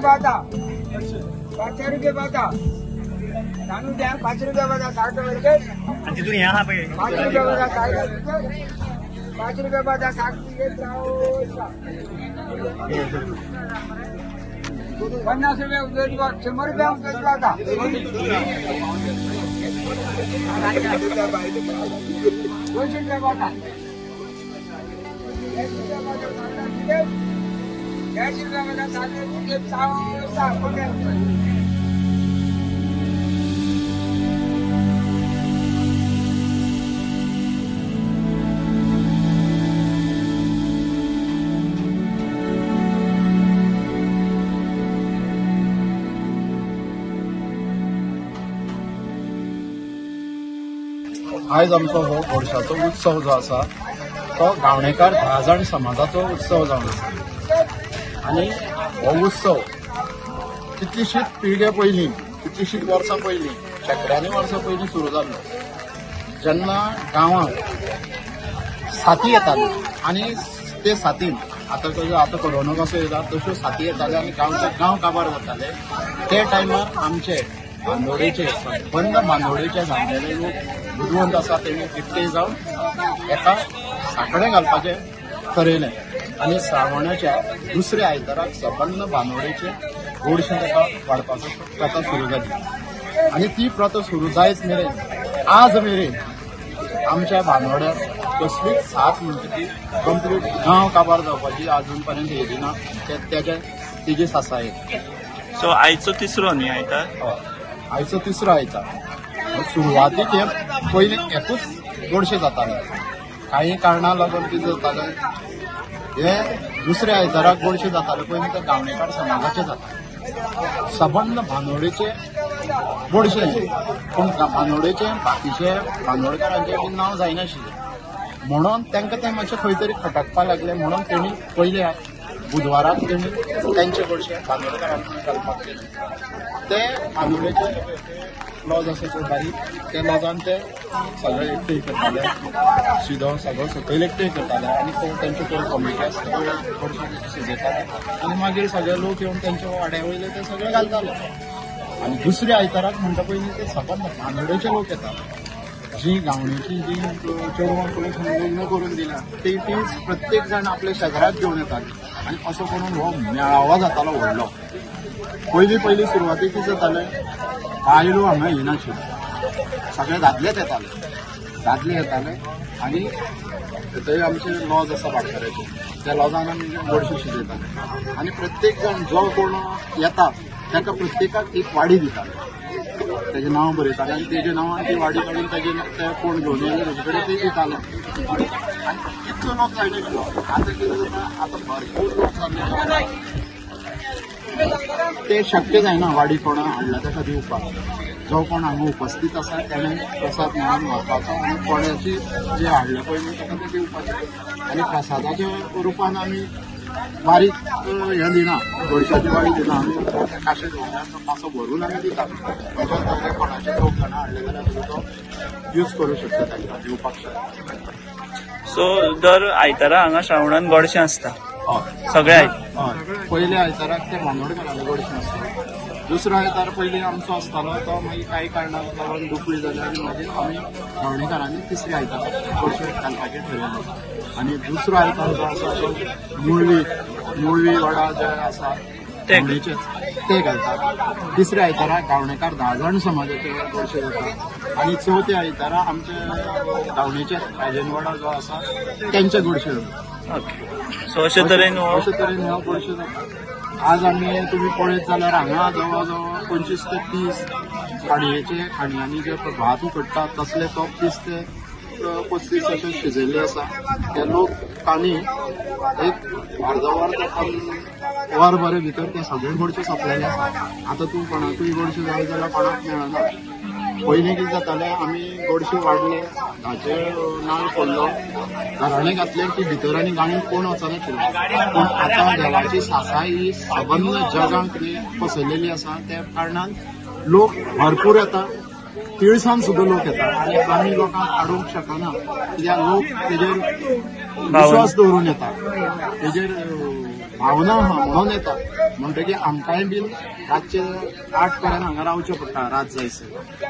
बाता 500 रुपये बाता तांदूळ द्या 5 रुपये बाता 60 रुपये तिथून यहाँ पे 5 रुपये बाता 5 रुपये बाता 60 रुपये 50 रुपये 100 रुपये बाता 200 रुपये बाता 100 रुपये बाता 60 रुपये आज आमचो हो गोडशाचो उत्सव जो आसा तो गावणेकार 10 जाण समाजाचो उत्सव जावन आसा आनी हो उत्सव कितलीशीच पिळगे पयलीं कितलीशीच वर्सां पयलीं शेकड्यांनी वर्सां पयलीं सुरू जाल्लो जेन्ना गांवांत साथी येताल्यो आनी ते साथीन आतां कोरोना कसो येता तश्यो साथी येताल्यो आनी गांव काबार जाताले ते टायमार आमचे बांदोडेचे बंद बांदोडेचे जाणटेले लोक बुदवंत आसा तेणी एकठांय जावन एका साकडे घालपाचें ठरयलें आनी श्रावणाच्या दुसऱ्या आयताराक सबंद बांदोडेचे गोडशें ताका वाडपाचो प्रथा सुरू जाली आनी ती प्रथा सुरू जायत मेरेन आज मेरेन आमच्या बांदोड्याक कसलीच साथ म्हणटा ती कंप्लीट गांव काबार जावपाची अजून पर्यंत येयली ना तेजी सासायत. सो आयचो तिसरो न्ही आयतार आयचो तिसरो आयतार सुरवातीक हे पयलीं एकूच गोडशें जातालें काही कारणां लागून कितें जातालें हे दुसऱ्या आयताराक गोडशें जातालें पयलीं ते गावणेकार समाजाचें जातालें सबंद बांदोडेचे गोडशें पूण बांदोडेचे बाकीचे बांदोडकारांचें बी नांव जायनाशिल्लें म्हणून तांकां तें मातशें खंय तरी खटकपाक लागलें म्हणून तेणी पयल्या बुधवाराक तेणी तेंचे गोडशें बांदोडकारांक घालपाक केलें ते बांदोडेचे लॉज आसा तो बारीक त्या लॉजान ते सगळे एकठांय करताले शिदो सगळो सकयल एकठांय करताले आनी तेंचे पळय कमिटी आसता गोडशें शिजयताले आनी मागीर सगळे लोक येवन तेंचे वाड्या वयले ते सगळे घालताले आनी दुसऱ्या आयताराक म्हणटा पयलीं ते सबंद बांदोडेचे लोक येताले जी गावणेची जी चेडवां पळय लग्न करून दिल्या ती प्रत्येक जाण आपल्या शेजाराक घेवन येताली आनी असो करून हो मेळावो जातालो व्हडलो. पयलीं सुरवातीक कितें जातालें बायलो हांगा येनाशिल्ल्यो सगळे दादलेच येताले आनी थंय आमचे लॉज आसा भाटकाराचे त्या लॉजान आमी गोडशें शिजयताले आनी प्रत्येक जाण जो कोण येता ताका प्रत्येकाक एक वाडी दिताले तेजें नांव बरयताले आनी तेजे नांवान ती वाडी काडून ते कोण घेवन येयले तेजे कडेन ते दिताले आनी इतलो लोक जायनाशिल्लो आतां कितें जाता आतां भरपूर लोक जाल्ले ते शक्य जायना वाडी कोणा हाडला ताका दिवपाक जो कोण हांगा उपस्थित आसा तेणें प्रसाद म्हणून व्हरपाचो आनी कोणाची जे हाडले पळय न्ही ताका ते दिवपाचें आनी प्रसादाच्या रुपान आमी बारीक हें दिना गोडशाची वाडी दिना आमी काशे घेवन पासो भरून आमी दिता ताच्या कोणाचे लोक जाणा हाडले जाल्यार तो यूज करूं शकता तांकां दिवपाक शकता. सो दर आयतारा हांगा श्रावणान गोडशें आसता सगळे हय पयल्या आयताराक ते बांदोडकारांचें गोडशें आसता दुसरो आयतार पयलीं आमचो आसतालो तो मागीर कांय कारणाक लागून दुखली जाली आनी मागीर आमी गावणेकारांनी तिसऱ्या आयताराक गोडशें घालपाचें ठरयलें आनी दुसरो आयतार जो आसा तो मुळवी वडा जे आसा गावणेचे ते घालतात तिसऱ्या आयतारा गावणेकार 10 जाण समाजाचे गोडशें जातात आनी चवथ्या आयतारा आमचे गावणेचे राजनवाडा जो आसा तेंचे गोडशें जातात. सो अशे तरेन हो गोडशें जाता. आज आमी तुमी पळयत जाल्यार हांगा जवळ जवळ 25 ते 30 खाणयेचे खाणयांनी जे भात उकडटात तसले तो 30 ते 35 अशे शिजयल्ले आसा ते लोक तांणी एक अर्दवर ते वर बरे भितर ते सगळे गोडशे सोंपलेले आसा. आतां तूं कोणाकूय गोडशे जाय जाल्यार कोणाक मेळना. पयलीं कितें जातालें आमी गोडशे वाडले हाचे नांव पडलो घराणे घातले की भितर आनी गांवांत कोण वचनाशिल्लो पूण आतां देवाची सासाय ही सबंद जगांक पसरलेली आसा त्या कारणान लोक भरपूर येता तिळसाण सुद्दां लोक येता आनी आमी लोकांक हाडूंक शकना कित्याक लोक तेजेर विश्वास दवरून येता तेजेर भावना आहा म्हणून येता म्हणटकीर आमकांय बीन रातचे 8 पर्यंत हांगा रावचें पडटा रात जायसर.